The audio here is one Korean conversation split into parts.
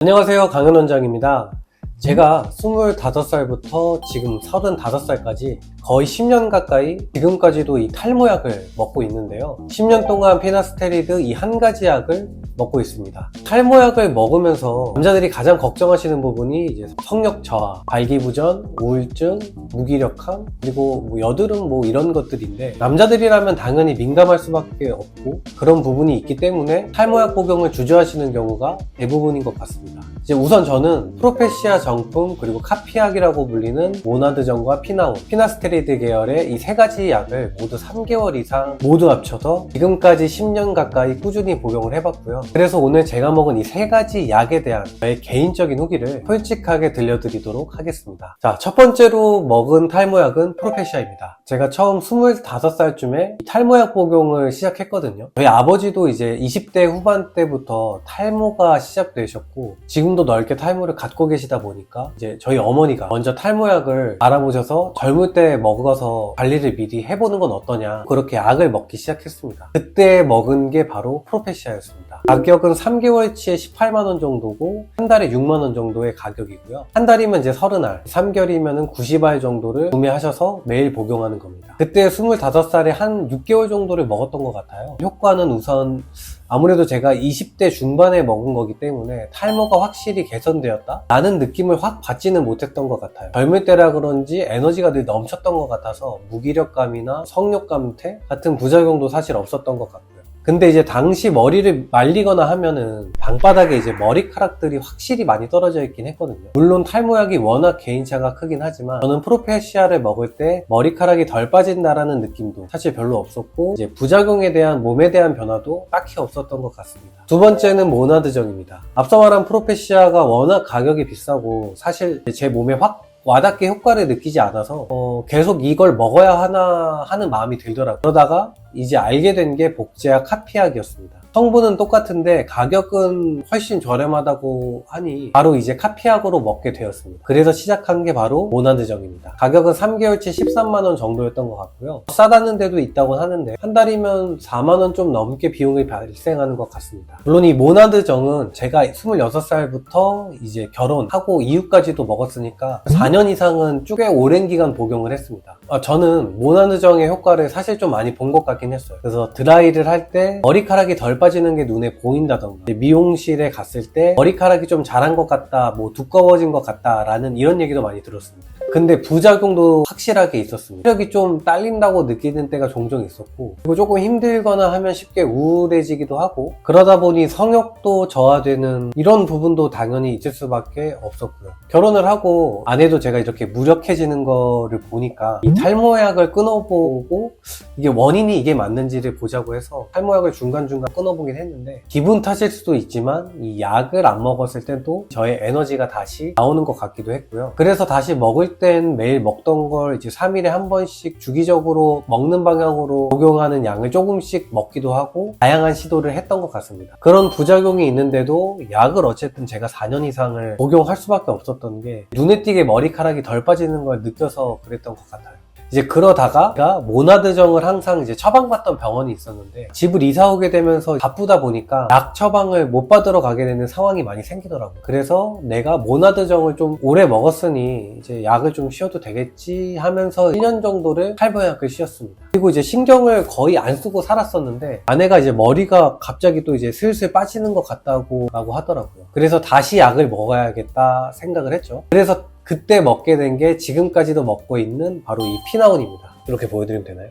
안녕하세요, 강현 원장입니다. 제가 25살부터 지금 35살까지 거의 10년 가까이 지금까지도 이 탈모약을 먹고 있는데요. 10년 동안 피나스테리드 이 한 가지 약을 먹고 있습니다. 탈모약을 먹으면서 남자들이 가장 걱정하시는 부분이 이제 성욕 저하, 발기부전, 우울증, 무기력함, 그리고 여드름 이런 것들인데, 남자들이라면 당연히 민감할 수밖에 없고 그런 부분이 있기 때문에 탈모약 복용을 주저하시는 경우가 대부분인 것 같습니다. 이제 우선 저는 프로페시아 정품 그리고 카피약이라고 불리는 모나드정과 피나온, 피나스테리드 계열의 이 세 가지 약을 모두 3개월 이상 모두 합쳐서 지금까지 10년 가까이 꾸준히 복용을 해봤고요. 그래서 오늘 제가 먹은 이 세 가지 약에 대한 저의 개인적인 후기를 솔직하게 들려드리도록 하겠습니다. 자, 첫 번째로 먹은 탈모약은 프로페시아입니다. 제가 처음 25살쯤에 탈모약 복용을 시작했거든요. 저희 아버지도 이제 20대 후반 때부터 탈모가 시작되셨고 지금도 넓게 탈모를 갖고 계시다 보니까 이제 저희 어머니가 먼저 탈모약을 알아보셔서 젊을 때 먹어서 관리를 미리 해보는 건 어떠냐, 그렇게 약을 먹기 시작했습니다. 그때 먹은 게 바로 프로페시아였습니다. 가격은 3개월치에 18만원 정도고 한 달에 6만원 정도의 가격이고요. 한 달이면 이제 30알, 3개월이면 90알 정도를 구매하셔서 매일 복용하는 겁니다. 그때 25살에 한 6개월 정도를 먹었던 것 같아요. 효과는 우선 아무래도 제가 20대 중반에 먹은 거기 때문에 탈모가 확실히 개선되었다? 라는 느낌을 확 받지는 못했던 것 같아요. 젊을 때라 그런지 에너지가 늘 넘쳤던 것 같아서 무기력감이나 성욕감퇴 같은 부작용도 사실 없었던 것 같고요. 근데 이제 당시 머리를 말리거나 하면은 방바닥에 이제 머리카락들이 확실히 많이 떨어져 있긴 했거든요. 물론 탈모약이 워낙 개인차가 크긴 하지만 저는 프로페시아를 먹을 때 머리카락이 덜 빠진다라는 느낌도 사실 별로 없었고, 이제 부작용에 대한 몸에 대한 변화도 딱히 없었던 것 같습니다. 두 번째는 모나드정입니다. 앞서 말한 프로페시아가 워낙 가격이 비싸고 사실 제 몸에 확 와닿게 효과를 느끼지 않아서 계속 이걸 먹어야 하나 하는 마음이 들더라고요. 그러다가 이제 알게 된 게 복제약 카피약이었습니다. 성분은 똑같은데 가격은 훨씬 저렴하다고 하니 바로 이제 카피약으로 먹게 되었습니다. 그래서 시작한 게 바로 모나드정입니다. 가격은 3개월치 13만원 정도였던 것 같고요. 싸다는 데도 있다고 하는데 한 달이면 4만원 좀 넘게 비용이 발생하는 것 같습니다. 물론 이 모나드정은 제가 26살부터 이제 결혼하고 이후까지도 먹었으니까 4년 이상은 꽤 오랜 기간 복용을 했습니다. 저는 모나드정의 효과를 사실 좀 많이 본 것 같긴 했어요. 그래서 드라이를 할 때 머리카락이 덜 빠지는 게 눈에 보인다던가, 미용실에 갔을 때 머리카락이 좀 자란 것 같다, 두꺼워진 것 같다 라는 이런 얘기도 많이 들었습니다. 근데 부작용도 확실하게 있었습니다. 체력이 좀 딸린다고 느끼는 때가 종종 있었고, 그리고 조금 힘들거나 하면 쉽게 우울해지기도 하고, 그러다 보니 성욕도 저하되는 이런 부분도 당연히 있을 수밖에 없었고요. 결혼을 하고 아내도 제가 이렇게 무력해지는 거를 보니까 이 탈모약을 끊어보고 이게 원인이 이게 맞는지를 보자고 해서 탈모약을 중간중간 끊어보긴 했는데, 기분 탓일 수도 있지만 이 약을 안 먹었을 땐 또 저의 에너지가 다시 나오는 것 같기도 했고요. 그래서 다시 먹을 땐 매일 먹던 걸 이제 3일에 한 번씩 주기적으로 먹는 방향으로 복용하는 양을 조금씩 먹기도 하고 다양한 시도를 했던 것 같습니다. 그런 부작용이 있는데도 약을 어쨌든 제가 4년 이상을 복용할 수밖에 없었던 게 눈에 띄게 머리카락이 덜 빠지는 걸 느껴서 그랬던 것 같아요. 이제 그러다가 제가 모나드정을 항상 이제 처방받던 병원이 있었는데 집을 이사 오게 되면서 바쁘다 보니까 약 처방을 못 받으러 가게 되는 상황이 많이 생기더라고요. 그래서 내가 모나드정을 좀 오래 먹었으니 이제 약을 좀 쉬어도 되겠지 하면서 1년 정도를 탈모약을 쉬었습니다. 그리고 이제 신경을 거의 안 쓰고 살았었는데 아내가 이제 머리가 갑자기 또 이제 슬슬 빠지는 것 같다고 하더라고요. 그래서 다시 약을 먹어야겠다 생각을 했죠. 그래서 그때 먹게 된 게 지금까지도 먹고 있는 바로 이 피나온입니다. 이렇게 보여드리면 되나요?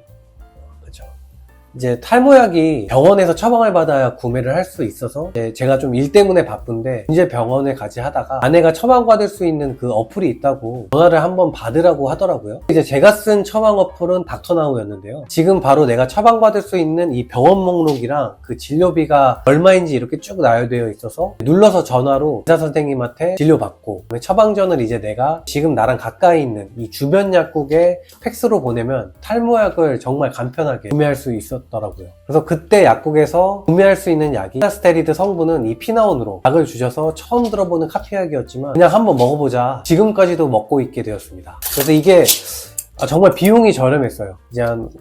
그렇죠. 이제 탈모약이 병원에서 처방을 받아야 구매를 할 수 있어서 제가 좀 일 때문에 바쁜데 이제 병원에 가지 하다가 아내가 처방받을 수 있는 그 어플이 있다고 전화를 한번 받으라고 하더라고요. 이제 제가 쓴 처방 어플은 닥터나우였는데요. 지금 바로 내가 처방받을 수 있는 이 병원 목록이랑 그 진료비가 얼마인지 이렇게 쭉 나열되어 있어서 눌러서 전화로 의사 선생님한테 진료받고, 처방전을 이제 내가 지금 나랑 가까이 있는 이 주변 약국에 팩스로 보내면 탈모약을 정말 간편하게 구매할 수 있었더라고요. 그래서 그때 약국에서 구매할 수 있는 약이 피나스테리드 성분은 이 피나온으로 약을 주셔서 처음 들어보는 카피약이었지만 그냥 한번 먹어보자 지금까지도 먹고 있게 되었습니다. 그래서 이게 정말 비용이 저렴했어요.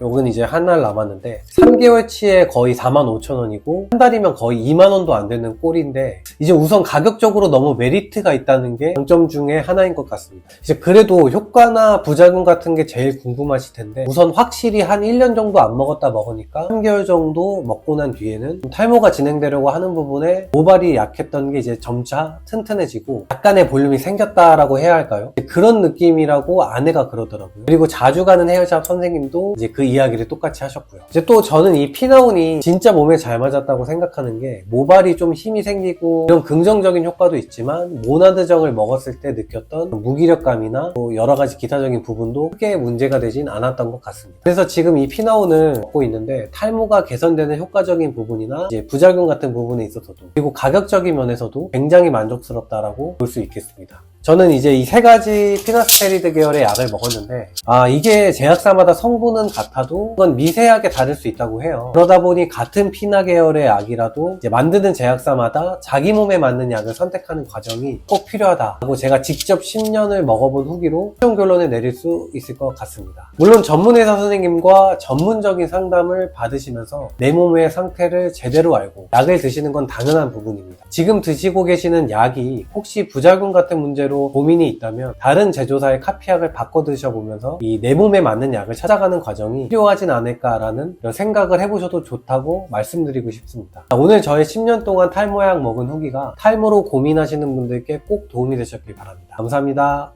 요건 이제 한 달 남았는데 3개월치에 거의 45,000원이고 한 달이면 거의 2만원도 안 되는 꼴인데 이제 우선 가격적으로 너무 메리트가 있다는 게 장점 중에 하나인 것 같습니다. 이제 그래도 효과나 부작용 같은 게 제일 궁금하실 텐데 우선 확실히 한 1년 정도 안 먹었다 먹으니까 3개월 정도 먹고 난 뒤에는 탈모가 진행되려고 하는 부분에 모발이 약했던 게 이제 점차 튼튼해지고 약간의 볼륨이 생겼다라고 해야 할까요? 그런 느낌이라고 아내가 그러더라고요. 그리고 자주 가는 헤어샵 선생님도 이제 그 이야기를 똑같이 하셨고요. 이제 또 저는 이 피나온이 진짜 몸에 잘 맞았다고 생각하는 게 모발이 좀 힘이 생기고 이런 긍정적인 효과도 있지만 모나드정을 먹었을 때 느꼈던 무기력감이나 또 여러 가지 기타적인 부분도 크게 문제가 되진 않았던 것 같습니다. 그래서 지금 이 피나온을 먹고 있는데 탈모가 개선되는 효과적인 부분이나 이제 부작용 같은 부분에 있어서도 그리고 가격적인 면에서도 굉장히 만족스럽다라고 볼 수 있겠습니다. 저는 이제 이 세 가지 피나스테리드 계열의 약을 먹었는데 이게 제약사마다 성분은 같아도 그건 미세하게 다를 수 있다고 해요. 그러다 보니 같은 피나 계열의 약이라도 이제 만드는 제약사마다 자기 몸에 맞는 약을 선택하는 과정이 꼭 필요하다고 제가 직접 10년을 먹어본 후기로 최종 결론을 내릴 수 있을 것 같습니다. 물론 전문의사 선생님과 전문적인 상담을 받으시면서 내 몸의 상태를 제대로 알고 약을 드시는 건 당연한 부분입니다. 지금 드시고 계시는 약이 혹시 부작용 같은 문제로 고민이 있다면 다른 제조사의 카피약을 바꿔 드셔보면서 이 내 몸에 맞는 약을 찾아가는 과정이 필요하진 않을까라는 이런 생각을 해보셔도 좋다고 말씀드리고 싶습니다. 오늘 저의 10년 동안 탈모약 먹은 후기가 탈모로 고민하시는 분들께 꼭 도움이 되셨길 바랍니다. 감사합니다.